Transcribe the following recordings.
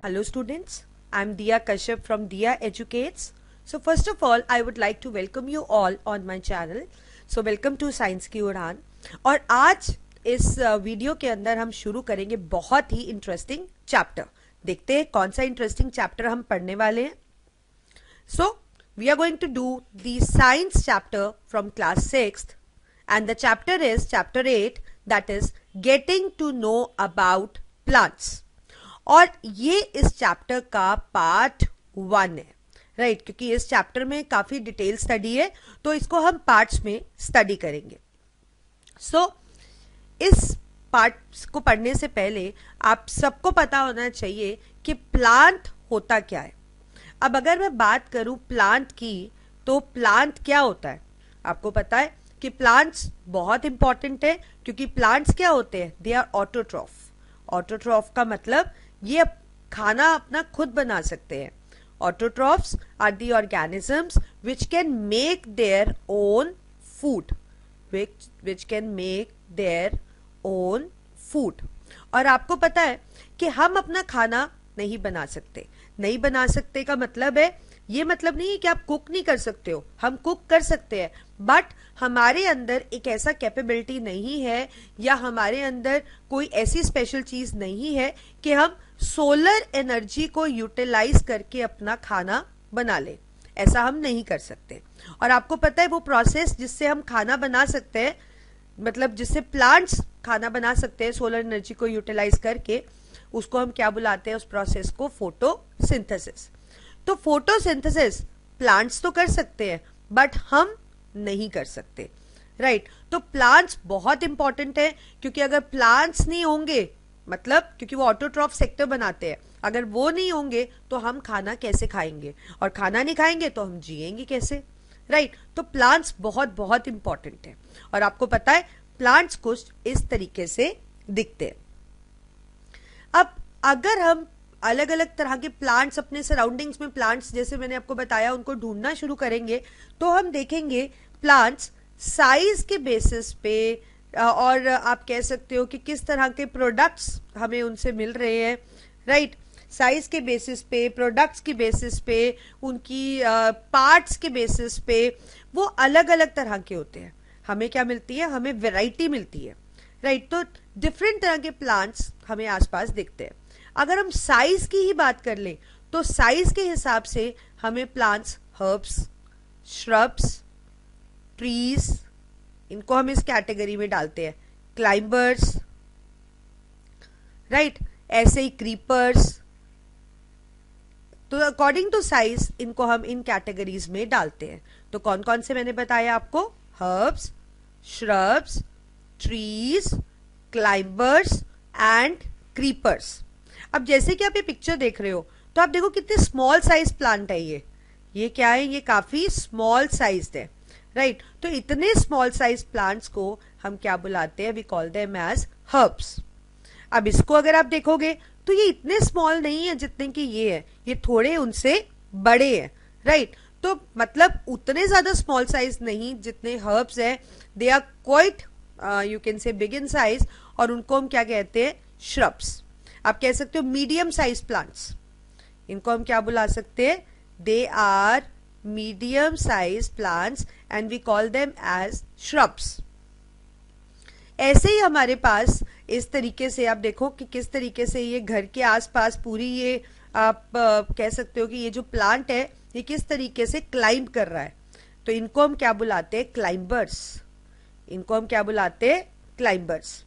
Hello students, I am Diya Kashyap from Diya Educates. So first of all, I would like to welcome you all on my channel. So welcome to science की उड़ान। और आज इस video के अंदर हम शुरू करेंगे बहुत ही इंटरेस्टिंग चैप्टर। देखते हैं कौन सा इंटरेस्टिंग चैप्टर हम पढ़ने वाले हैं। So we are going to do the science chapter from class 6th and the chapter is chapter 8, that is getting to know about plants. और ये इस चैप्टर का पार्ट 1 है, राइट क्योंकि इस चैप्टर में काफी डिटेल स्टडी है तो इसको हम पार्ट्स में स्टडी करेंगे। सो इस पार्ट्स को पढ़ने से पहले आप सबको पता होना चाहिए कि प्लांट होता क्या है। अब अगर मैं बात करूं प्लांट की तो प्लांट क्या होता है, आपको पता है कि प्लांट्स बहुत इंपॉर्टेंट है क्योंकि प्लांट्स क्या होते हैं, दे आर ऑटोट्रॉफ। ऑटोट्रॉफ का मतलब ये खाना अपना खुद बना सकते हैं। Autotrophs are the organisms which can make their own food, which can make their own food. और आपको पता है कि हम अपना खाना नहीं बना सकते। नहीं बना सकते का मतलब है, ये मतलब नहीं है कि आप कुक नहीं कर सकते हो, हम कुक कर सकते हैं, बट हमारे अंदर एक ऐसा कैपेबिलिटी नहीं है या हमारे अंदर कोई ऐसी स्पेशल चीज नहीं है कि हम सोलर एनर्जी को यूटिलाइज करके अपना खाना बना ले। ऐसा हम नहीं कर सकते। और आपको पता है वो प्रोसेस जिससे हम खाना बना सकते हैं, मतलब जिससे प्लांट्स खाना बना सकते हैं सोलर एनर्जी को यूटिलाइज करके, उसको हम क्या बुलाते हैं, उस प्रोसेस को फोटोसिंथेसिस। तो फोटोसिंथेसिस प्लांट्स तो कर सकते हैं बट हम नहीं कर सकते, राइट। तो प्लांट्स बहुत इंपॉर्टेंट है क्योंकि अगर प्लांट्स नहीं होंगे, मतलब क्योंकि वो ऑटोट्रॉफ सेक्टर बनाते हैं, अगर वो नहीं होंगे तो हम खाना कैसे खाएंगे, और खाना नहीं खाएंगे तो हम जिएंगे कैसे, राइट। तो प्लांट्स बहुत बहुत इंपॉर्टेंट है। और आपको पता है प्लांट्स कुछ इस तरीके से दिखते हैं। अब अगर हम अलग अलग तरह के प्लांट्स अपने सराउंडिंग्स में, प्लांट्स जैसे मैंने आपको बताया उनको ढूंढना शुरू करेंगे तो हम देखेंगे प्लांट्स साइज के बेसिस पे, और आप कह सकते हो कि किस तरह के प्रोडक्ट्स हमें उनसे मिल रहे हैं, राइट। साइज के बेसिस पे, प्रोडक्ट्स के बेसिस पे, उनकी पार्ट्स के बेसिस पे वो अलग अलग तरह के होते हैं। हमें क्या मिलती है, हमें वैरायटी मिलती है, राइट। तो डिफरेंट तरह के प्लांट्स हमें आसपास दिखते हैं। अगर हम साइज की ही बात कर लें तो साइज के हिसाब से हमें प्लांट्स, हर्ब्स, श्रब्स, ट्रीज, इनको हम इस कैटेगरी में डालते हैं। क्लाइंबर्स, राइट, ऐसे ही क्रीपर्स। तो अकॉर्डिंग टू साइज इनको हम इन कैटेगरीज में डालते हैं। तो कौन कौन से मैंने बताया आपको, herbs, shrubs, trees, climbers and creepers. अब जैसे कि आप ये पिक्चर देख रहे हो तो आप देखो कितने स्मॉल साइज प्लांट है ये क्या है, ये काफी स्मॉल साइज है, राइट। तो इतने स्मॉल साइज प्लांट्स को हम क्या बुलाते हैं, we call them as herbs. अब इसको अगर आप देखोगे तो ये इतने स्मॉल नहीं है जितने कि ये है, ये थोड़े उनसे बड़े हैं, राइट। तो मतलब उतने ज्यादा स्मॉल साइज नहीं जितने हर्ब्स है, they are quite you can say big in size, और उनको हम क्या कहते हैं, श्रब्स। आप कह सकते हो मीडियम साइज प्लांट्स, इनको हम क्या बुला सकते हैं, they are medium size plants and we call them as shrubs. ऐसे ही हमारे पास इस तरीके से आप देखो कि किस तरीके से ये घर के आसपास पूरी ये आप कह सकते हो कि ये जो प्लांट है ये किस तरीके से क्लाइंब कर रहा है। तो इनको हम क्या बुलाते हैं, क्लाइंबर्स। इनको हम क्या बुलाते हैं, क्लाइंबर्स,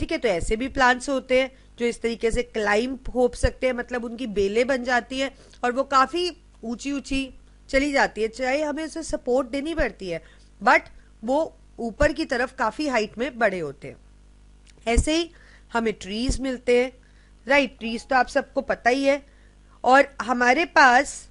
ठीक है। तो ऐसे भी प्लांट्स होते हैं जो इस तरीके से क्लाइंब हो सकते हैं, मतलब उनकी बेलें बन जाती है और वो काफी ऊंची ऊंची चली जाती है, चाहे हमें उसे सपोर्ट देनी पड़ती है बट वो ऊपर की तरफ काफी हाइट में बड़े होते हैं। ऐसे ही हमें ट्रीज मिलते हैं, राइट। ट्रीज तो आप सबको पता ही है। और हमारे पास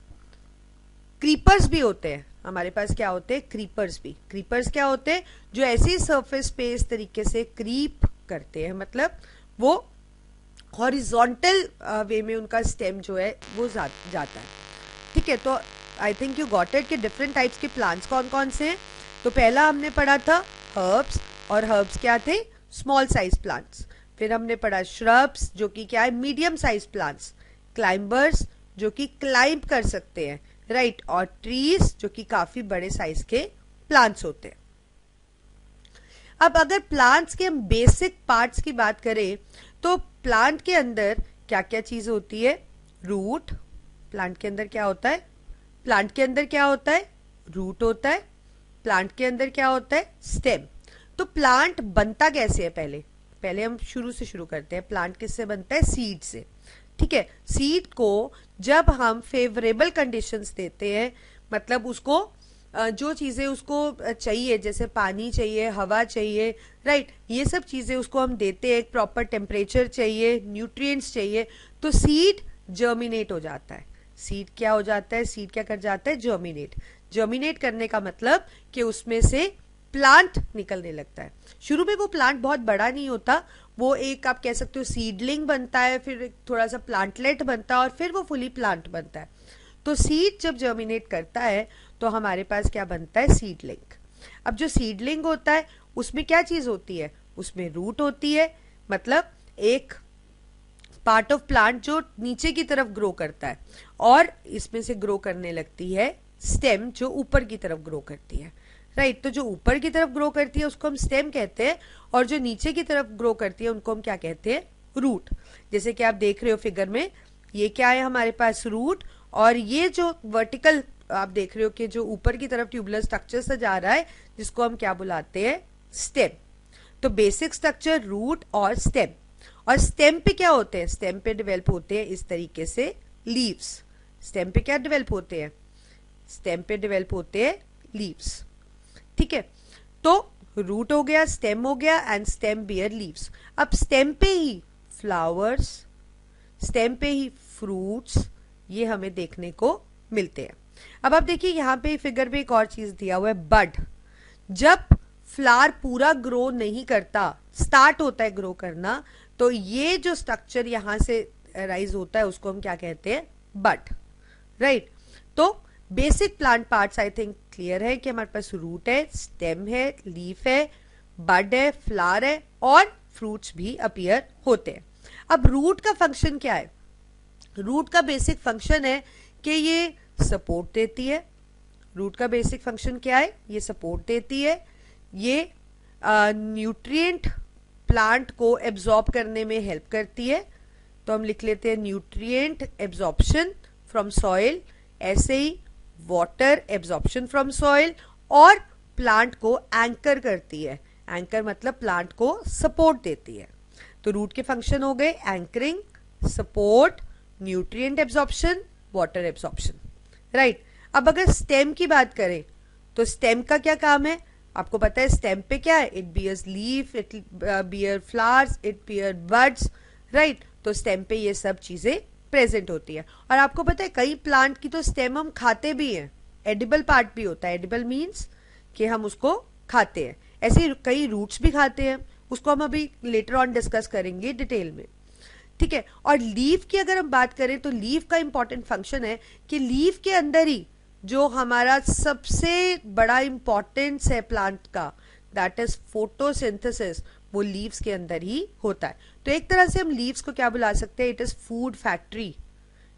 क्रीपर्स भी होते हैं। हमारे पास क्या होते हैं, क्रीपर्स भी। क्रीपर्स क्या होते हैं, जो ऐसी सरफेस पे इस तरीके से क्रीप करते हैं, मतलब वो हॉरिजॉन्टल वे में उनका स्टेम जो है वो जाता है, ठीक है। तो आई थिंक यू गॉट इट कि डिफरेंट टाइप्स के प्लांट्स कौन कौन से हैं। तो पहला हमने पढ़ा था हर्ब्स, और हर्ब्स क्या थे, स्मॉल साइज प्लांट्स। फिर हमने पढ़ा श्रब्स जो कि क्या है, मीडियम साइज प्लांट्स। क्लाइंबर्स जो कि क्लाइंब कर सकते हैं, राइट, और ट्रीज जो कि काफी बड़े साइज के प्लांट्स होते हैं। अब अगर प्लांट्स के हम बेसिक पार्ट्स की बात करें तो प्लांट के अंदर क्या क्या चीज होती है? रूट। प्लांट के अंदर क्या होता है? प्लांट के अंदर क्या होता है? रूट होता है। प्लांट के अंदर क्या होता है? स्टेम। तो प्लांट बनता कैसे है? पहले हम शुरू से शुरू करते हैं। प्लांट किससे बनता है? सीड से। ठीक है, सीड को जब हम फेवरेबल कंडीशंस देते हैं, मतलब उसको जो चीजें उसको चाहिए, जैसे पानी चाहिए, हवा चाहिए, राइट, ये सब चीजें उसको हम देते हैं, एक प्रॉपर टेम्परेचर चाहिए, न्यूट्रिएंट्स चाहिए, तो सीड जर्मिनेट हो जाता है। सीड क्या हो जाता है? सीड क्या कर जाता है? जर्मिनेट। जर्मिनेट करने का मतलब कि उसमें से प्लांट निकलने लगता है। शुरू में वो प्लांट बहुत बड़ा नहीं होता, वो एक आप कह सकते हो सीडलिंग बनता है, फिर थोड़ा सा प्लांटलेट बनता है और फिर वो फुली प्लांट बनता है। तो सीड जब जर्मिनेट करता है तो हमारे पास क्या बनता है? सीडलिंग। अब जो सीडलिंग होता है उसमें क्या चीज होती है? उसमें रूट होती है, मतलब एक पार्ट ऑफ प्लांट जो नीचे की तरफ ग्रो करता है, और इसमें से ग्रो करने लगती है स्टेम जो ऊपर की तरफ ग्रो करती है, राइट। तो जो ऊपर की तरफ ग्रो करती है उसको हम स्टेम कहते हैं, और जो नीचे की तरफ ग्रो करती है उनको हम क्या कहते हैं? रूट। जैसे कि आप देख रहे हो फिगर में, ये क्या है हमारे पास? रूट। और ये जो वर्टिकल आप देख रहे हो कि जो ऊपर की तरफ ट्यूबुलर स्ट्रक्चर से जा रहा है, जिसको हम क्या बुलाते हैं? स्टेम। तो बेसिक स्ट्रक्चर रूट और स्टेम। और स्टेम पे क्या होते हैं? स्टेम पे डेवलप होते हैं इस तरीके से लीव्स। स्टेम पे क्या डेवलप होते हैं? स्टेम पे डेवलप होते हैं लीव्स। ठीक है, तो रूट हो गया, स्टेम हो गया, एंड स्टेम बियर लीव्स। अब स्टेम पे ही फ्लावर्स, स्टेम पे ही फ्रूट्स, ये हमें देखने को मिलते हैं। अब आप देखिए यहाँ पे फिगर में एक और चीज दिया हुआ है, बड। जब फ्लावर पूरा ग्रो नहीं करता, स्टार्ट होता है ग्रो करना, तो ये जो स्ट्रक्चर यहां से राइज होता है उसको हम क्या कहते हैं? बड, राइट। तो basic plant parts I think clear है कि हमारे पास रूट है, स्टेम है, लीफ है, बड है, फ्लावर है, और फ्रूट्स भी अपीयर होते हैं। अब रूट का फंक्शन क्या है? रूट का बेसिक फंक्शन है कि ये सपोर्ट देती है। रूट का बेसिक फंक्शन क्या है? ये सपोर्ट देती है, ये न्यूट्रिएंट प्लांट को एब्जॉर्ब करने में हेल्प करती है। तो हम लिख लेते हैं न्यूट्रिएंट एब्जॉर्प्शन फ्रॉम सॉइल, ऐसे ही वाटर एब्जॉर्प्शन फ्रॉम सॉइल, और प्लांट को एंकर करती है। एंकर मतलब प्लांट को सपोर्ट देती है। तो रूट के फंक्शन हो गए anchoring, support, nutrient absorption, water absorption, right. अब अगर स्टेम की बात करें तो स्टेम का क्या काम है? आपको पता है स्टेम पे क्या है? It bears leaf, it bear flowers, it bear buds, right. तो स्टेम पे ये सब चीजें प्रेजेंट होती है। और आपको पता है कई प्लांट की तो स्टेम हम खाते भी हैं, एडिबल पार्ट भी होता है। एडिबल मीन्स कि हम उसको खाते हैं। ऐसे कई रूट्स भी खाते हैं, उसको हम अभी लेटर ऑन डिस्कस करेंगे डिटेल में, ठीक है। और लीफ की अगर हम बात करें तो लीफ का इंपॉर्टेंट फंक्शन है कि लीफ के अंदर ही जो हमारा सबसे बड़ा इंपॉर्टेंस है प्लांट का, दैट इज फोटोसिंथेसिस, वो लीव्स के अंदर ही होता है। तो एक तरह से हम लीव्स को क्या बुला सकते हैं? It is food factory.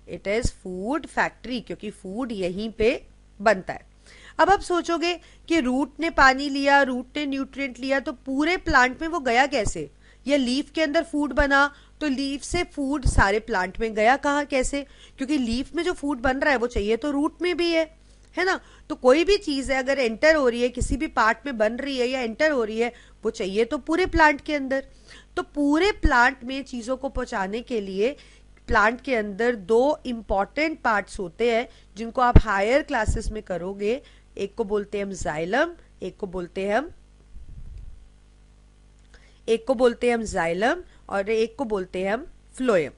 It is food factory, क्योंकि फूड यहीं पे बनता है। अब आप सोचोगे कि रूट ने पानी लिया, रूट ने न्यूट्रिएंट लिया, तो पूरे प्लांट में वो गया कैसे? या लीफ के अंदर फूड बना तो लीफ से फूड सारे प्लांट में गया कहाँ, कैसे? क्योंकि लीफ में जो फूड बन रहा है वो चाहिए तो रूट में भी है ना। तो कोई भी चीज है अगर एंटर हो रही है, किसी भी पार्ट में बन रही है या एंटर हो रही है, वो चाहिए तो पूरे प्लांट के अंदर। तो पूरे प्लांट में चीजों को पहुंचाने के लिए प्लांट के अंदर दो इंपॉर्टेंट पार्ट्स होते हैं जिनको आप हायर क्लासेस में करोगे। एक को बोलते हैं हम जाइलम, एक को बोलते हैं हम जाइलम, और एक को बोलते हैं हम फ्लोएम।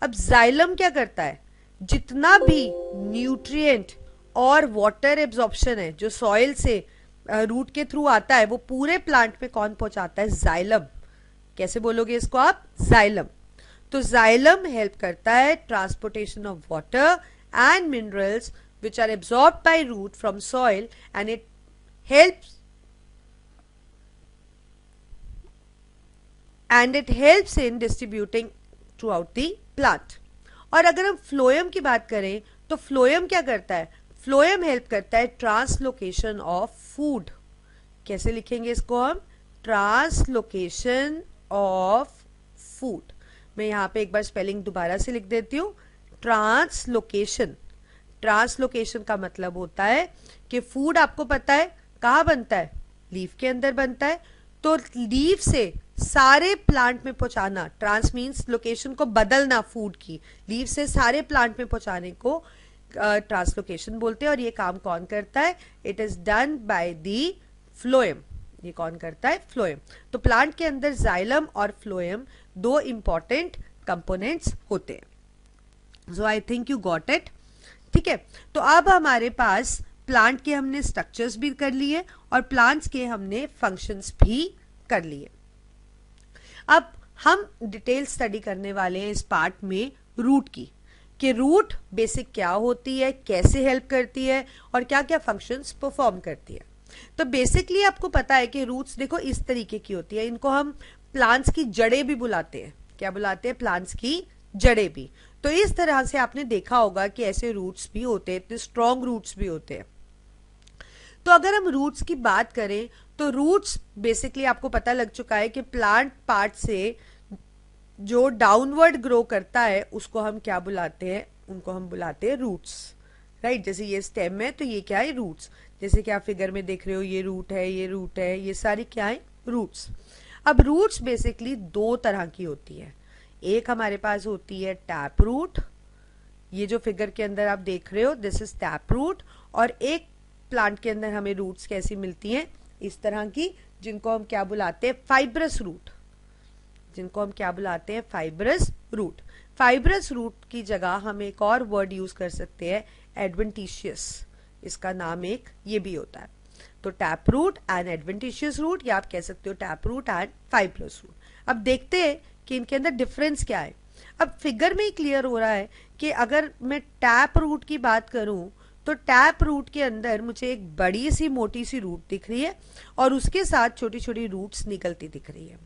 अब जाइलम क्या करता है? जितना भी न्यूट्रिएंट और वाटर एब्जॉर्प्शन है जो सॉइल से रूट के थ्रू आता है, वो पूरे प्लांट में कौन पहुंचाता है? जाइलम। कैसे बोलोगे इसको आप? जाइलम। तो जाइलम हेल्प करता है transportation of water and minerals which are absorbed by root from soil, and it helps in distributing throughout the plant. और अगर हम फ्लोएम की बात करें तो फ्लोएम क्या करता है? फ्लोएम हेल्प करता है ट्रांसलोकेशन ऑफ फूड। कैसे लिखेंगे इसको हम? Translocation of food. मैं यहाँ पे एक बार स्पेलिंग दोबारा से लिख देती हूँ। ट्रांसलोकेशन, ट्रांसलोकेशन का मतलब होता है कि फूड आपको पता है कहाँ बनता है? लीफ के अंदर बनता है। तो लीफ से सारे प्लांट में पहुंचाना, ट्रांस मीन्स लोकेशन को बदलना फूड की, लीफ से सारे प्लांट में पहुंचाने को ट्रांसलोकेशन बोलते हैं। और ये काम कौन करता है? It is done by the phloem. ये कौन करता है? फ्लोएम। तो प्लांट के अंदर जाइलम और फ्लोएम दो इंपॉर्टेंट कंपोनेंट्स होते हैं। So I think you got it. ठीक है, तो अब हमारे पास प्लांट के हमने स्ट्रक्चर्स भी कर लिए और प्लांट्स के हमने फंक्शंस भी कर लिए। अब हम डिटेल स्टडी करने वाले हैं इस पार्ट में रूट की, कि रूट बेसिक क्या होती है, कैसे हेल्प करती है और क्या क्या फंक्शंस परफॉर्म करती है। तो बेसिकली आपको पता है कि रूट्स देखो इस तरीके की होती है। इनको हम प्लांट्स की जड़ें भी बुलाते हैं। क्या बुलाते हैं? प्लांट्स की जड़ें भी। तो इस तरह से आपने देखा होगा कि ऐसे रूट्स भी होते हैं, इतने स्ट्रॉन्ग रूट्स भी होते हैं। तो अगर हम रूट्स की बात करें तो रूट्स बेसिकली आपको पता लग चुका है कि प्लांट पार्ट से जो डाउनवर्ड ग्रो करता है उसको हम क्या बुलाते हैं? उनको हम बुलाते हैं रूट्स, राइट। जैसे ये स्टेम है तो ये क्या है? रूट्स। जैसे कि आप फिगर में देख रहे हो, ये रूट है, ये रूट है, ये सारी क्या है? रूट्स। अब रूट्स बेसिकली दो तरह की होती है। एक हमारे पास होती है टैप रूट, ये जो फिगर के अंदर आप देख रहे हो दिस इज टैप रूट। और एक प्लांट के अंदर हमें रूट्स कैसी मिलती हैं? इस तरह की, जिनको हम क्या बुलाते हैं? Fibrous root. जिनको हम क्या बुलाते हैं? Fibrous root. फाइब्रस रूट की जगह हम एक और वर्ड यूज कर सकते हैं, एडवेंटिशियस। इसका नाम एक ये भी होता है। तो tap root and adventitious root, या आप कह सकते हो tap root and fibrous root. अब देखते हैं कि इनके अंदर डिफरेंस क्या है। अब फिगर में ही क्लियर हो रहा है कि अगर मैं टैप रूट की बात करूं तो टैप रूट के अंदर मुझे एक बड़ी सी मोटी सी रूट दिख रही है और उसके साथ छोटी छोटी रूट्स निकलती दिख रही है।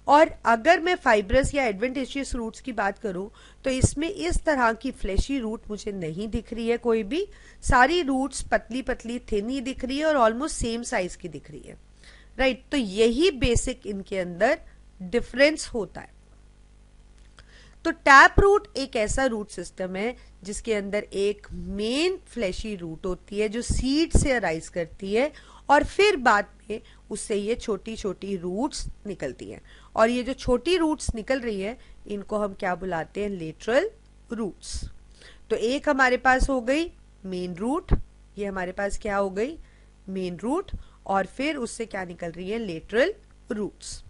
और अगर मैं फाइब्रस या एडवेंटिशियस रूट्स की बात करूं तो इसमें इस तरह की फ्लैशी रूट मुझे नहीं दिख रही है कोई भी। सारी रूट्स पतली पतली थिन ही दिख रही है और ऑलमोस्ट सेम साइज की दिख रही है, राइट। तो यही बेसिक इनके अंदर डिफरेंस होता है। तो टैप रूट एक ऐसा रूट सिस्टम है जिसके अंदर एक मेन फ्लैशी रूट होती है जो सीड से अराइज करती है और फिर बाद में उससे ये छोटी छोटी रूट्स निकलती हैं। और ये जो छोटी रूट्स निकल रही है इनको हम क्या बुलाते हैं? Lateral roots. तो एक हमारे पास हो गई मेन रूट, ये हमारे पास क्या हो गई? Main root. और फिर उससे क्या निकल रही है? Lateral roots.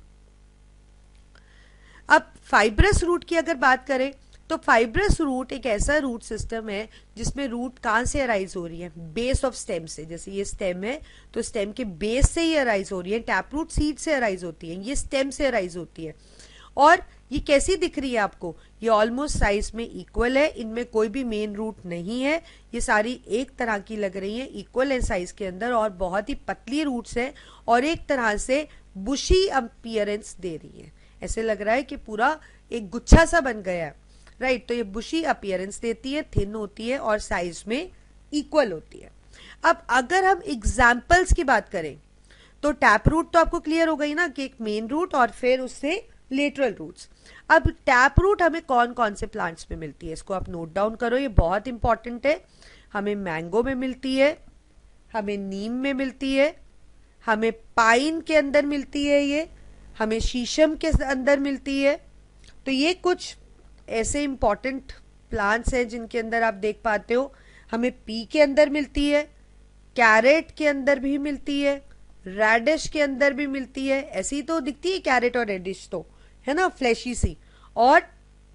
अब फाइब्रस रूट की अगर बात करें तो फाइब्रस रूट एक ऐसा रूट सिस्टम है जिसमें रूट कहां से अराइज हो रही है? बेस ऑफ स्टेम से। जैसे ये स्टेम है तो स्टेम के बेस से ही अराइज हो रही है। टैप रूट सीड से अराइज होती है, ये स्टेम से अराइज होती है। और ये कैसी दिख रही है आपको? ये ऑलमोस्ट साइज में इक्वल है, इनमें कोई भी मेन रूट नहीं है। ये सारी एक तरह की लग रही है, इक्वल है साइज के अंदर और बहुत ही पतली रूट्स है और एक तरह से बुशी अपीयरेंस दे रही है। ऐसे लग रहा है कि पूरा एक गुच्छा सा बन गया है, राइट। तो ये बुशी अपीयरेंस देती है, थिन होती है और साइज में इक्वल होती है। अब अगर हम एग्जाम्पल्स की बात करें तो टैप रूट तो आपको क्लियर हो गई ना कि एक मेन रूट और फिर उससे लेटरल रूट्स। अब टैप रूट हमें कौन कौन से प्लांट्स में मिलती है इसको आप नोट डाउन करो, ये बहुत इंपॉर्टेंट है। हमें मैंगो में मिलती है, हमें नीम में मिलती है, हमें पाइन के अंदर मिलती है, ये हमें शीशम के अंदर मिलती है। तो ये कुछ ऐसे इंपॉर्टेंट प्लांट्स हैं जिनके अंदर आप देख पाते हो। हमें पी के अंदर मिलती है, कैरेट के अंदर भी मिलती है, रेडिश के अंदर भी मिलती है। ऐसी तो दिखती है कैरेट और रेडिश तो, है ना, फ्लैशी सी। और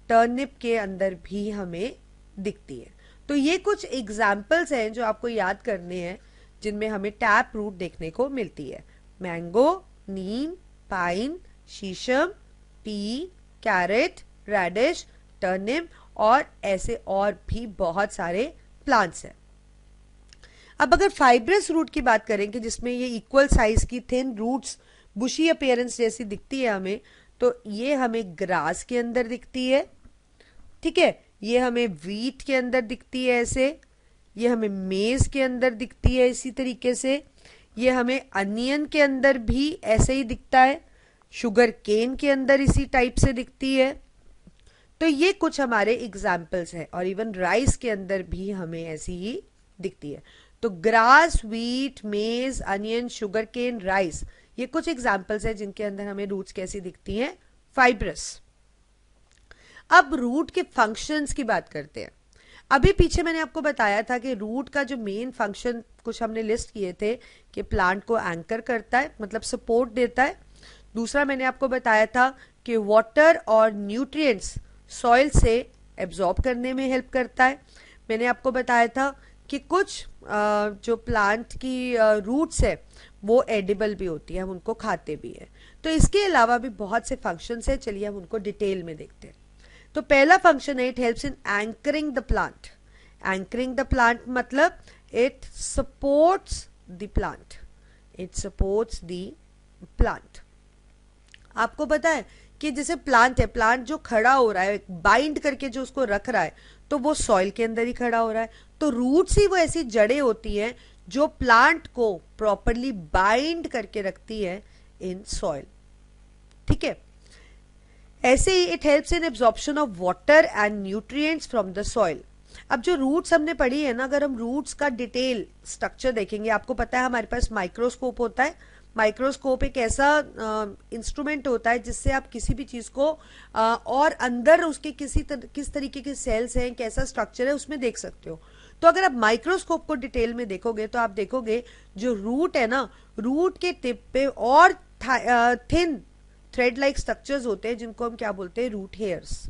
टर्निप के अंदर भी हमें दिखती है। तो ये कुछ एग्जाम्पल्स हैं जो आपको याद करने हैं जिनमें हमें टैप रूट देखने को मिलती है। मैंगो, नीम, पाइन, शीशम, पी, कैरेट, रेडिश, टर्निप और ऐसे और भी बहुत सारे प्लांट्स हैं। अब अगर फाइब्रस रूट की बात करें कि जिसमें ये इक्वल साइज की थिन रूट्स बुशी अपीयरेंस जैसी दिखती है हमें, तो ये हमें ग्रास के अंदर दिखती है, ठीक है। ये हमें वीट के अंदर दिखती है ऐसे, ये हमें मेज के अंदर दिखती है इसी तरीके से, ये हमें अनियन के अंदर भी ऐसे ही दिखता है, शुगर केन के अंदर इसी टाइप से दिखती है। तो ये कुछ हमारे एग्जाम्पल्स हैं, और इवन राइस के अंदर भी हमें ऐसी ही दिखती है। तो ग्रास, व्हीट, मेज, अनियन, शुगर केन, राइस, ये कुछ एग्जाम्पल्स हैं जिनके अंदर हमें रूट्स कैसी दिखती हैं, फाइब्रस। अब रूट के फंक्शंस की बात करते हैं। अभी पीछे मैंने आपको बताया था कि रूट का जो मेन फंक्शन कुछ हमने लिस्ट किए थे कि प्लांट को एंकर करता है, मतलब सपोर्ट देता है। दूसरा मैंने आपको बताया था कि वाटर और न्यूट्रिएंट्स सॉइल से एब्जॉर्ब करने में हेल्प करता है। मैंने आपको बताया था कि कुछ जो प्लांट की रूट्स है वो एडिबल भी होती है, हम उनको खाते भी हैं। तो इसके अलावा भी बहुत से फंक्शंस हैं, चलिए हम उनको डिटेल में देखते हैं। तो पहला फंक्शन है, it helps in anchoring the plant. Anchoring the plant मतलब it supports the plant, it supports the plant. आपको पता है कि जैसे प्लांट है, प्लांट जो खड़ा हो रहा है बाइंड करके जो उसको रख रहा है, तो वो सॉइल के अंदर ही खड़ा हो रहा है। तो रूट्स ही वो ऐसी जड़ें होती हैं जो प्लांट को प्रॉपरली बाइंड करके रखती है इन सॉइल। ठीक है, ऐसे ही it helps in absorption of water and nutrients from the soil. अब जो रूट्स हमने पढ़ी है ना, अगर हम रूट्स का डिटेल स्ट्रक्चर देखेंगे, आपको पता है हमारे पास माइक्रोस्कोप होता है। माइक्रोस्कोप एक ऐसा इंस्ट्रूमेंट होता है जिससे आप किसी भी चीज को और अंदर उसके किस तरीके के सेल्स हैं, कैसा स्ट्रक्चर है, उसमें देख सकते हो। तो अगर आप माइक्रोस्कोप को डिटेल में देखोगे तो आप देखोगे जो रूट है ना, रूट के टिप पे और थिन थ्रेड लाइक स्ट्रक्चर्स होते हैं जिनको हम क्या बोलते हैं, रूट हेयर्स।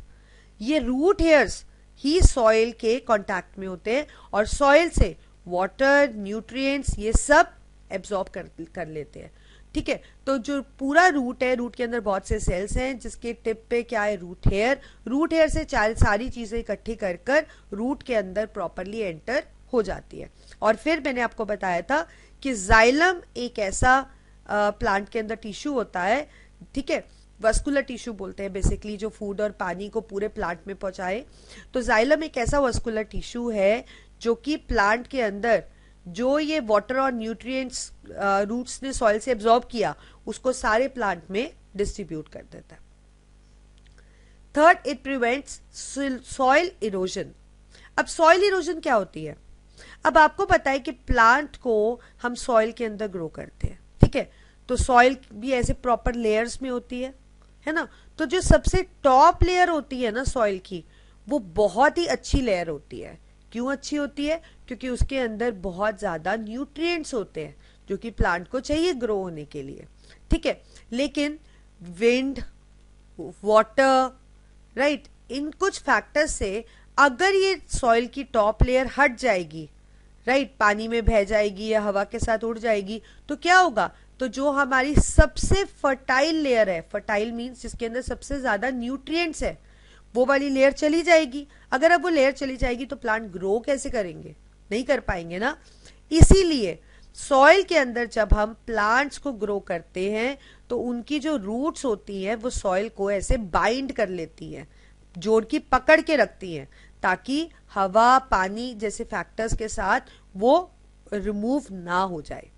ये रूट हेयर्स ही सॉइल के कांटेक्ट में होते हैं और सॉइल से वाटर, न्यूट्रिएंट्स, ये सब एब्जॉर्ब कर लेते हैं। ठीक है, तो जो पूरा रूट है, रूट के अंदर बहुत से सेल्स हैं जिसके टिप पे क्या है, रूट हेयर। रूट हेयर से सारी चीजें इकट्ठी कर कर रूट के अंदर प्रॉपरली एंटर हो जाती है। और फिर मैंने आपको बताया था कि जाइलम एक ऐसा प्लांट के अंदर टिश्यू होता है, ठीक है, वस्कुलर टिश्यू बोलते हैं बेसिकली, जो फूड और पानी को पूरे प्लांट में पहुंचाए। तो जाइलम एक ऐसा वस्कुलर टिश्यू है जो कि प्लांट के अंदर जो ये वाटर और न्यूट्रिएंट्स रूट्स ने सॉइल से एब्जॉर्ब किया उसको सारे प्लांट में डिस्ट्रीब्यूट कर देता है। Third, it prevents soil erosion. अब सॉइल इरोजन क्या होती है? अब आपको पता है कि प्लांट को हम सॉइल के अंदर ग्रो करते हैं, ठीक है, तो सॉइल भी ऐसे प्रॉपर लेयर्स में होती है ना। तो जो सबसे टॉप लेयर होती है ना सॉइल की, वो बहुत ही अच्छी लेयर होती है। क्यों अच्छी होती है? क्योंकि उसके अंदर बहुत ज्यादा न्यूट्रिएंट्स होते हैं जो कि प्लांट को चाहिए ग्रो होने के लिए। ठीक है, लेकिन विंड, वाटर, राइट, इन कुछ फैक्टर्स से अगर ये सॉइल की टॉप लेयर हट जाएगी, राइट, पानी में बह जाएगी या हवा के साथ उड़ जाएगी, तो क्या होगा? तो जो हमारी सबसे फर्टाइल लेयर है, फर्टाइल मीन्स जिसके अंदर सबसे ज्यादा न्यूट्रिएंट्स है, वो वाली लेयर चली जाएगी। अगर अब वो लेयर चली जाएगी तो प्लांट ग्रो कैसे करेंगे? नहीं कर पाएंगे ना। इसीलिए सॉइल के अंदर जब हम प्लांट्स को ग्रो करते हैं तो उनकी जो रूट्स होती हैं वो सॉइल को ऐसे बाइंड कर लेती हैं, जोड़ की पकड़ के रखती हैं, ताकि हवा, पानी जैसे फैक्टर्स के साथ वो रिमूव ना हो जाए।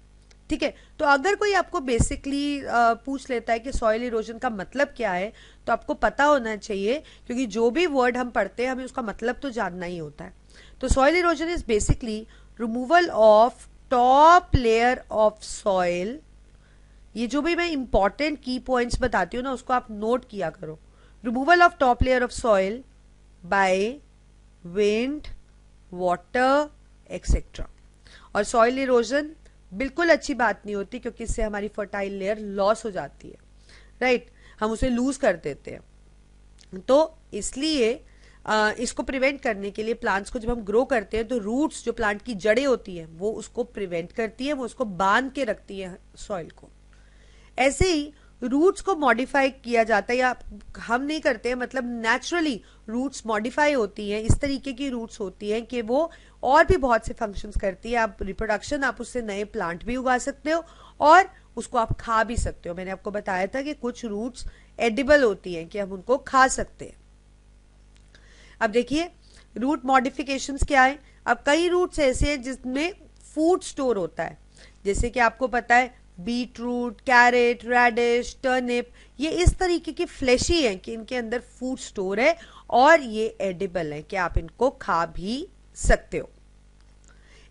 ठीक है, तो अगर कोई आपको बेसिकली पूछ लेता है कि सॉइल इरोजन का मतलब क्या है, तो आपको पता होना चाहिए, क्योंकि जो भी वर्ड हम पढ़ते हैं हमें उसका मतलब तो जानना ही होता है। तो soil erosion is basically removal of top layer of soil. ये जो भी मैं इंपॉर्टेंट की पॉइंट्स बताती हूँ ना, उसको आप नोट किया करो। Removal of top layer of soil by wind, water, etcetera. और सॉइल इरोजन बिल्कुल अच्छी बात नहीं होती, क्योंकि इससे हमारी फर्टाइल लेयर लॉस हो जाती है, राइट, हम उसे लूज कर देते हैं। तो इसलिए इसको प्रिवेंट करने के लिए प्लांट्स को जब हम ग्रो करते हैं तो रूट्स, जो प्लांट की जड़ें होती हैं, वो उसको प्रिवेंट करती है, वो उसको बांध के रखती है सॉइल को। ऐसे ही रूट्स को मॉडिफाई किया जाता है, या हम नहीं करते हैं, मतलब नेचुरली रूट्स मॉडिफाई होती हैं, इस तरीके की रूट्स होती हैं कि वो और भी बहुत से फंक्शंस करती है। आप रिप्रोडक्शन, आप उससे नए प्लांट भी उगा सकते हो और उसको आप खा भी सकते हो। मैंने आपको बताया था कि कुछ रूट्स एडिबल होती हैं कि हम उनको खा सकते हैं। अब देखिए, रूट मॉडिफिकेशंस क्या है? अब कई रूट्स ऐसे हैं जिसमें फूड स्टोर होता है, जैसे कि आपको पता है beet root, carrot, radish, turnip, ये इस तरीके की फ्लैशी हैं कि इनके अंदर फूड स्टोर है और ये एडिबल है कि आप इनको खा भी सकते हो।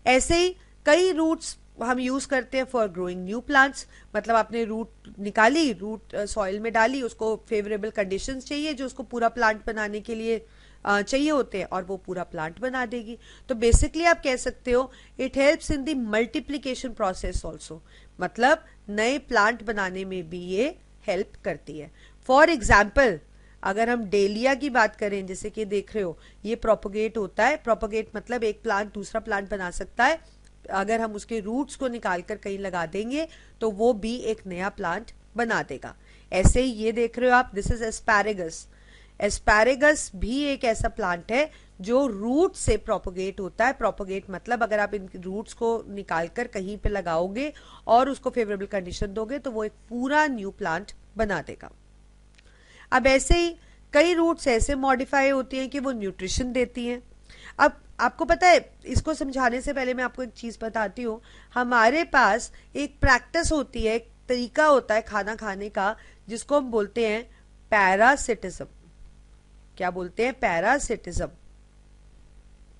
ऐसे ही कई रूट्स हम यूज करते हैं फॉर ग्रोइंग न्यू प्लांट्स, मतलब आपने रूट निकाली, रूट सॉइल में डाली, उसको फेवरेबल कंडीशंस चाहिए जो उसको पूरा प्लांट बनाने के लिए चाहिए होते हैं और वो पूरा प्लांट बना देगी। तो बेसिकली आप कह सकते हो it helps in the multiplication process also, मतलब नए प्लांट बनाने में भी ये हेल्प करती है। फॉर एग्जाम्पल अगर हम डेलिया की बात करें, जैसे कि देख रहे हो ये प्रोपोगेट होता है, प्रोपोगेट मतलब एक प्लांट दूसरा प्लांट बना सकता है, अगर हम उसके रूट्स को निकाल कर कहीं लगा देंगे तो वो भी एक नया प्लांट बना देगा। ऐसे ही ये देख रहे हो आप, दिस इज एस्पैरेगस। एस्पैरेगस भी एक ऐसा प्लांट है जो रूट से प्रोपोगेट होता है। प्रोपोगेट मतलब अगर आप इन रूट्स को निकाल कर कहीं पे लगाओगे और उसको फेवरेबल कंडीशन दोगे तो वो एक पूरा न्यू प्लांट बना देगा। अब ऐसे ही कई रूट्स ऐसे मॉडिफाई होती हैं कि वो न्यूट्रिशन देती हैं। अब आपको पता है, इसको समझाने से पहले मैं आपको एक चीज बताती हूँ। हमारे पास एक प्रैक्टिस होती है, एक तरीका होता है खाना खाने का, जिसको हम बोलते हैं पैरासिटिज्म। क्या बोलते हैं? पैरासिटिज्म।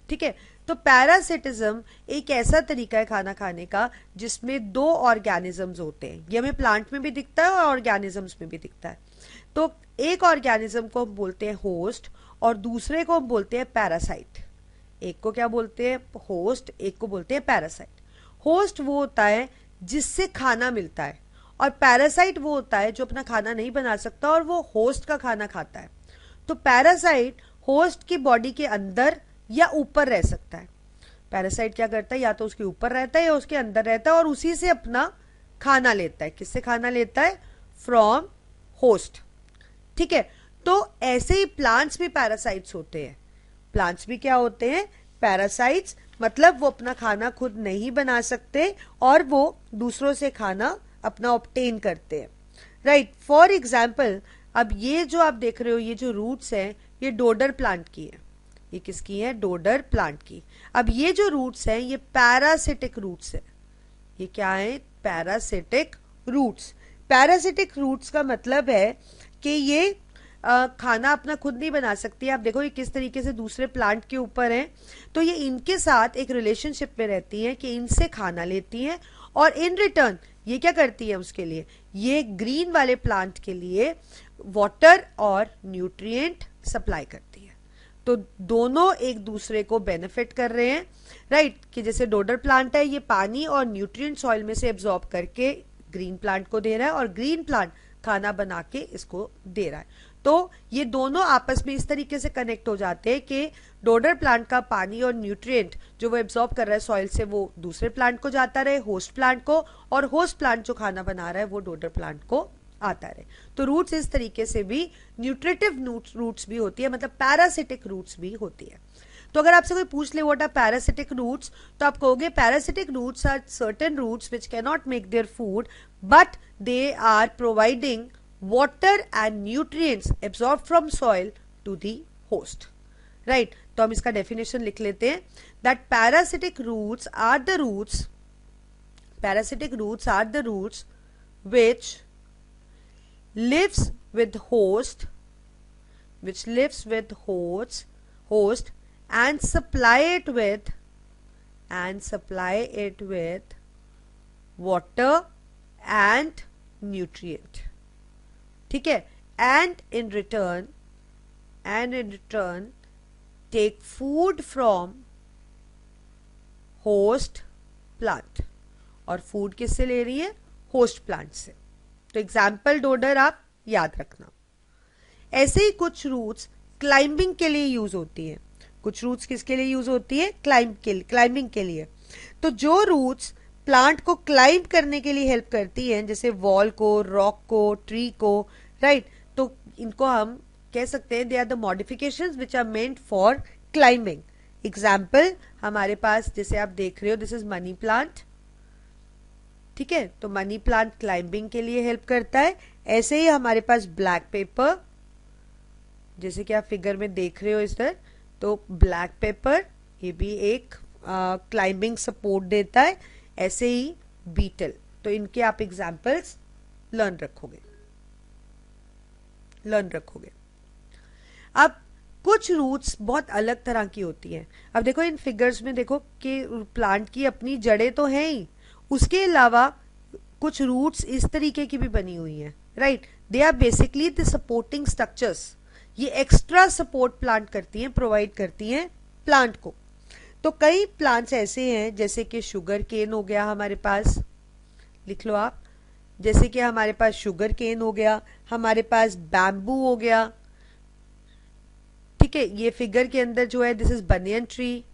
ठीक है, तो पैरासिटिज्म एक ऐसा तरीका है खाना खाने का जिसमें दो ऑर्गेनिजम्स होते हैं। ये हमें प्लांट में भी दिखता है और ऑर्गेनिजम्स में भी दिखता है। तो एक ऑर्गेनिज्म को हम बोलते हैं होस्ट और दूसरे को हम बोलते हैं पैरासाइट। एक को क्या बोलते हैं? होस्ट, एक को बोलते हैं पैरासाइट। होस्ट वो होता है जिससे खाना मिलता है और पैरासाइट वो होता है जो अपना खाना नहीं बना सकता और वो होस्ट का खाना खाता है। तो पैरासाइट होस्ट की बॉडी के अंदर या ऊपर रह सकता है। पैरासाइट क्या करता है? या तो उसके ऊपर रहता है या उसके अंदर रहता है और उसी से अपना खाना लेता है। किससे खाना लेता है? From host. ठीक है, तो ऐसे ही प्लांट्स भी पैरासाइट्स होते हैं। प्लांट्स भी क्या होते हैं? पैरासाइट्स, मतलब वो अपना खाना खुद नहीं बना सकते और वो दूसरों से खाना अपना ऑब्टेन करते हैं। राइट, फॉर एग्जाम्पल अब ये जो आप देख रहे हो, ये जो रूट्स हैं, ये डोडर प्लांट की है। ये किसकी है? डोडर प्लांट की। अब ये जो रूट्स हैं ये पैरासिटिक रूट्स है। ये क्या है? Parasitic roots. पैरासिटिक रूट्स का मतलब है कि ये खाना अपना खुद नहीं बना सकती। आप देखो ये किस तरीके से दूसरे प्लांट के ऊपर हैं, तो ये इनके साथ एक रिलेशनशिप में रहती हैं कि इनसे खाना लेती हैं और इन रिटर्न ये क्या करती है उसके लिए? ये ग्रीन वाले प्लांट के लिए वाटर और न्यूट्रिएंट सप्लाई करती है। तो दोनों एक दूसरे को बेनिफिट कर रहे हैं। राइट, कि जैसे डोडर प्लांट है, ये पानी और न्यूट्रिएंट सॉइल में से एब्जॉर्ब करके ग्रीन प्लांट को दे रहा है और ग्रीन प्लांट खाना बना के इसको दे रहा है। तो ये दोनों आपस में इस तरीके से कनेक्ट हो जाते हैं कि डोडर प्लांट का पानी और न्यूट्रिएंट जो वो एब्जॉर्ब कर रहा है सॉइल से, वो दूसरे प्लांट को जाता रहे, होस्ट प्लांट को, और होस्ट प्लांट जो खाना बना रहा है वो डोडर प्लांट को आता रहे। तो रूट्स इस तरीके से भी न्यूट्रिटिव रूट्स भी होती है, मतलब पैरासिटिक रूट्स भी होती है। तो अगर आपसे कोई पूछ ले व्हाट आर पैरासिटिक रूट्स, तो आप कहोगे parasitic roots are certain roots which can not make their food but they are providing water and nutrients absorbed from soil to the host. Right, तो हम इसका definition लिख लेते हैं that parasitic roots are the roots which lives with host and supply it with water and nutrient. ठीक है, and in return take food from host plant. और food किससे ले रही है? होस्ट प्लांट से। तो एग्जाम्पल डोडर आप याद रखना। ऐसे ही कुछ रूट्स क्लाइंबिंग के लिए यूज होती है। कुछ रूट्स किसके लिए यूज होती है? क्लाइंबिंग के लिए। तो जो रूट्स प्लांट को क्लाइंब करने के लिए हेल्प करती हैं, जैसे वॉल को, रॉक को, ट्री को, राइट, तो इनको हम कह सकते हैं they are the modifications which are meant for climbing. Example हमारे पास जैसे आप देख रहे हो, दिस इज मनी प्लांट। ठीक है, तो मनी प्लांट क्लाइंबिंग के लिए हेल्प करता है। ऐसे ही हमारे पास ब्लैक पेपर, जैसे कि आप फिगर में देख रहे हो इस तरह, तो ब्लैक पेपर ये भी एक क्लाइंबिंग सपोर्ट देता है, ऐसे ही बीटल। तो इनके आप एग्जाम्पल्स लर्न रखोगे। अब कुछ रूट्स बहुत अलग तरह की होती हैं। अब देखो इन फिगर्स में देखो कि प्लांट की अपनी जड़ें तो हैं ही, उसके अलावा कुछ रूट्स इस तरीके की भी बनी हुई हैं, right. They are basically the supporting structures. ये एक्स्ट्रा सपोर्ट प्लांट करती हैं, प्रोवाइड करती हैं प्लांट को। तो कई प्लांट्स ऐसे हैं जैसे कि शुगर केन हो गया हमारे पास, लिख लो आप, जैसे कि हमारे पास शुगर केन हो गया, हमारे पास बैम्बू हो गया, ठीक है। ये फिगर के अंदर जो है दिस इज बनियन ट्री,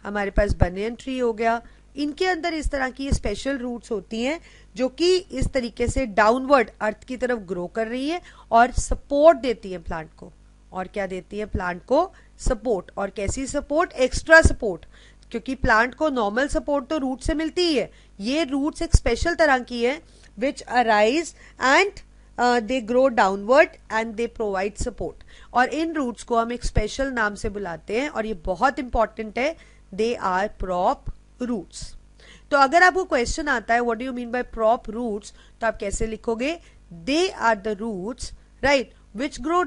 हमारे पास बनियन ट्री हो गया। इनके अंदर इस तरह की स्पेशल रूट्स होती हैं जो कि इस तरीके से डाउनवर्ड अर्थ की तरफ ग्रो कर रही है और सपोर्ट देती है प्लांट को। और क्या देती है प्लांट को? सपोर्ट। और कैसी सपोर्ट? एक्स्ट्रा सपोर्ट, क्योंकि प्लांट को नॉर्मल सपोर्ट तो रूट से मिलती ही है, ये रूट्स एक स्पेशल तरह की है विच arise and they grow downward and they provide support. और इन रूट्स को हम एक स्पेशल नाम से बुलाते हैं और ये बहुत इंपॉर्टेंट है, दे आर प्रॉप रूट्स। तो अगर आपको क्वेश्चन आता है what do you mean by prop roots, तो आप कैसे लिखोगे? They are the roots, right, which grow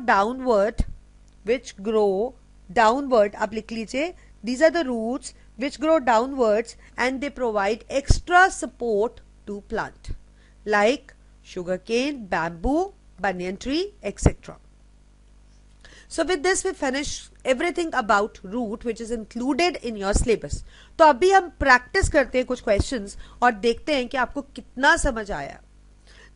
downward, आप लिख लीजिए these are the roots which grow downwards and they provide extra support to plant like sugarcane, bamboo, banyan tree, etc. So with this we finish everything about root which is included in your syllabus. तो अभी हम practice करते हैं कुछ questions और देखते हैं कि आपको कितना समझ आया।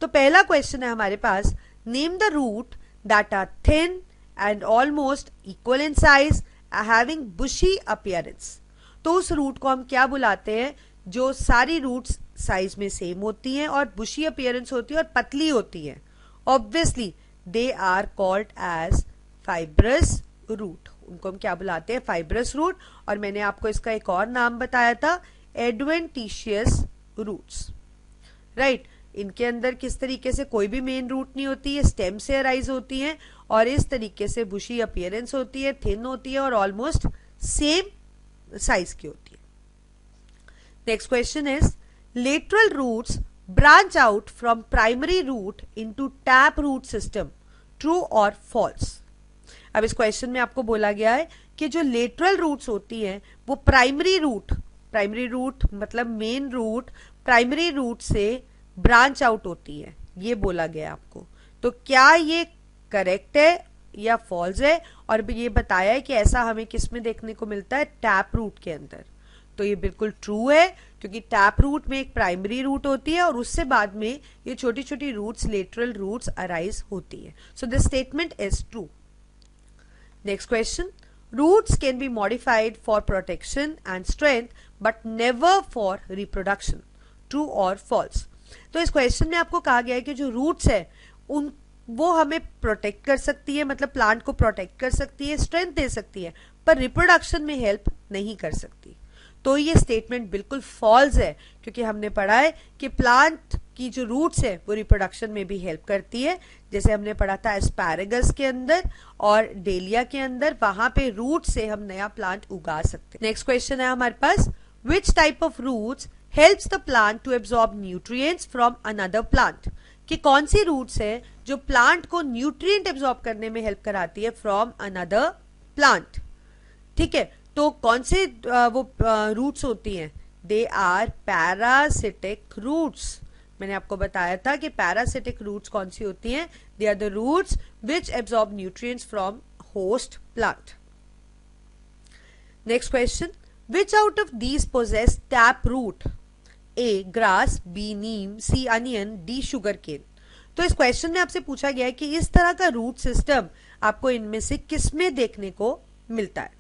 तो पहला क्वेश्चन है हमारे पास, name the root that are thin and almost equal in size having bushy appearance. तो उस रूट को हम क्या बुलाते हैं? जो सारी रूट्स साइज में सेम होती हैं और बुशी अपीयरेंस होती है और पतली होती हैं। Obviously they are called as fibrous root. उनको हम क्या बुलाते हैं? Fibrous root. और मैंने आपको इसका एक और नाम बताया था, एडवेंटिशियस रूट्स, राइट। इनके अंदर किस तरीके से कोई भी मेन रूट नहीं होती है, स्टेम से अराइज होती हैं और इस तरीके से बुशी अपीयरेंस होती है, थिन होती है और ऑलमोस्ट सेम साइज की होती है। Next question is, lateral roots branch out from primary root into tap root system, true और फॉल्स। अब इस क्वेश्चन में आपको बोला गया है कि जो लेटरल रूट्स होती हैं वो प्राइमरी रूट मतलब मेन रूट प्राइमरी रूट से ब्रांच आउट होती है, ये बोला गया आपको। तो क्या ये करेक्ट है या फॉल्स है? और ये बताया है कि ऐसा हमें किस में देखने को मिलता है? टैप रूट के अंदर। तो ये बिल्कुल ट्रू है, क्योंकि टैप रूट में एक प्राइमरी रूट होती है और उससे बाद में ये छोटी छोटी रूट्स, लेटरल रूट्स अराइज होती है। So this statement is true. Next question, roots can be modified for protection and strength but never for reproduction, true और फॉल्स। तो इस क्वेश्चन में आपको कहा गया है कि जो रूट्स है वो हमें प्रोटेक्ट कर सकती है, मतलब प्लांट को प्रोटेक्ट कर सकती है, स्ट्रेंथ दे सकती है, पर रिप्रोडक्शन में हेल्प नहीं कर सकती। तो ये स्टेटमेंट बिल्कुल फॉल्स है, क्योंकि हमने पढ़ा है कि प्लांट की जो रूट्स है वो रिप्रोडक्शन में भी हेल्प करती है। जैसे हमने पढ़ा था एस्पैरेगस के अंदर और डेलिया के अंदर, वहां पे रूट से हम नया प्लांट उगा सकते हैं। नेक्स्ट क्वेश्चन है हमारे पास, which type of roots helps the plant to absorb nutrients from another plant, कि कौन सी रूट्स है जो प्लांट को न्यूट्रिएंट एब्जॉर्ब करने में हेल्प कराती है फ्रॉम अनदर प्लांट। ठीक है, तो कौन से वो रूट्स होती हैं? They are parasitic roots. मैंने आपको बताया था कि पैरासिटिक रूट्स कौन सी होती हैं? They are the roots which absorb nutrients from host plant. Next question, which out of these possess tap root? A grass, B neem, C onion, D sugarcane। तो इस क्वेश्चन में आपसे पूछा गया है कि इस तरह का रूट सिस्टम आपको इनमें से किस में देखने को मिलता है?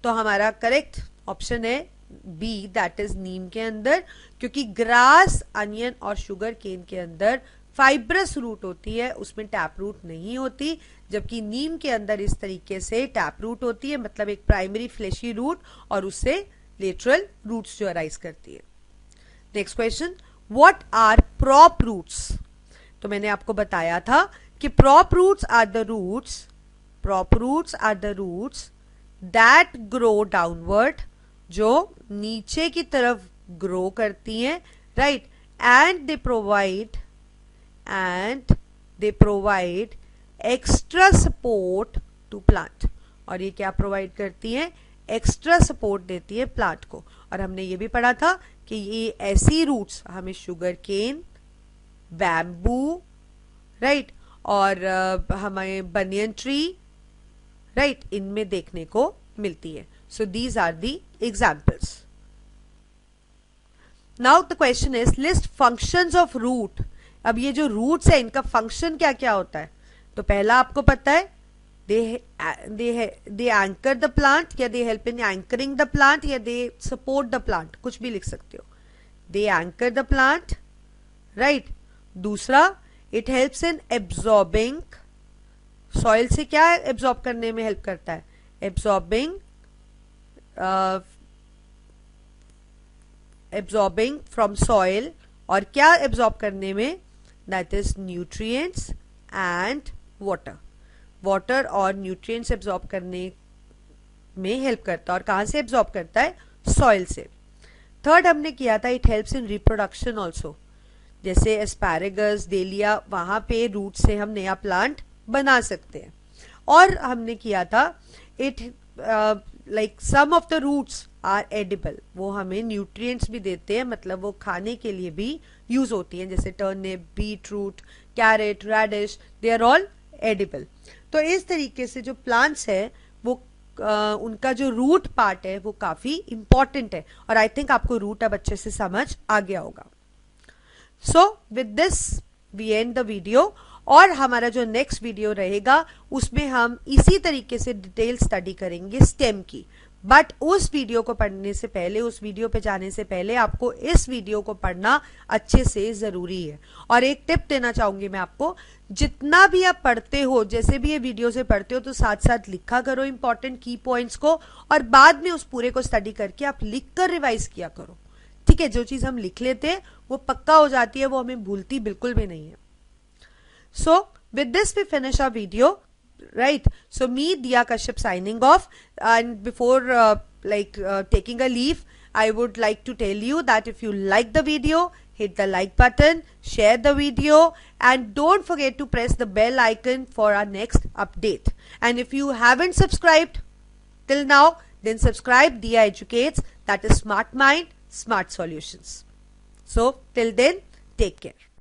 तो हमारा करेक्ट ऑप्शन है बी, दैट इज नीम के अंदर, क्योंकि ग्रास, अनियन और शुगर केन के अंदर फाइब्रस रूट होती है, उसमें टैप रूट नहीं होती, जबकि नीम के अंदर इस तरीके से टैप रूट होती है, मतलब एक प्राइमरी फ्लेशी रूट और उससे लेटरल रूट्स जो अराइज करती है। Next question, what are prop roots? तो मैंने आपको बताया था कि prop roots are the roots that grow downward, जो नीचे की तरफ ग्रो करती हैं, right, and they provide extra support to plant. और ये क्या प्रोवाइड करती हैं? एक्स्ट्रा सपोर्ट देती है प्लांट को। और हमने ये भी पढ़ा था कि ये ऐसी रूट्स हमें शुगर केन, बैम्बू, राइट, और हमें बनियन ट्री, राइट, इनमें देखने को मिलती है। So these are the examples. Now the question is list functions of root. अब ये जो रूट्स है इनका फंक्शन क्या क्या होता है? तो पहला आपको पता है, दे एंकर द प्लांट, या they help in anchoring the plant, या दे सपोर्ट द प्लांट, कुछ भी लिख सकते हो। दे एंकर द प्लांट, राइट। दूसरा, it helps in absorbing, soil से क्या एब्जॉर्ब करने में हेल्प करता है? एब्जॉर्बिंग फ्रॉम सॉइल, और क्या एब्जॉर्ब करने में? That is nutrients and water और न्यूट्रिएंट्स एब्जॉर्ब करने में हेल्प करता है। और कहां से एब्जॉर्ब करता है? सॉइल से। थर्ड हमने किया था, it helps in reproduction also, जैसे एस्पैरेगस, डेलिया, वहां पे रूट से हम नया प्लांट बना सकते हैं। और हमने किया था, it like some of the roots are edible, वो हमें न्यूट्रिएंट्स भी देते हैं, मतलब वो खाने के लिए भी यूज होती हैं, जैसे turnip, beet root, carrot, radish, they are all edible. तो इस तरीके से जो प्लांट्स है वो उनका जो रूट पार्ट है वो काफी इंपॉर्टेंट है। और आई थिंक आपको रूट अब अच्छे से समझ आ गया होगा। So with this we end the video. और हमारा जो नेक्स्ट वीडियो रहेगा उसमें हम इसी तरीके से डिटेल स्टडी करेंगे स्टेम की। बट उस वीडियो को पढ़ने से पहले, उस वीडियो पे जाने से पहले आपको इस वीडियो को पढ़ना अच्छे से जरूरी है। और एक टिप देना चाहूंगी मैं आपको, जितना भी आप पढ़ते हो, जैसे भी ये वीडियो से पढ़ते हो, तो साथ साथ लिखा करो इंपॉर्टेंट की पॉइंट्स को, और बाद में उस पूरे को स्टडी करके आप लिख कर रिवाइज किया करो। ठीक है, जो चीज हम लिख लेते हैं वो पक्का हो जाती है, वो हमें भूलती बिल्कुल भी नहीं है। So with this we finish our video, right? So me, Diya Kashyap, signing off. And before taking a leave, I would like to tell you that if you like the video, hit the like button, share the video, and don't forget to press the bell icon for our next update. And if you haven't subscribed till now, then subscribe Diya Educates, that is Smart Mind, Smart Solutions. So till then, take care.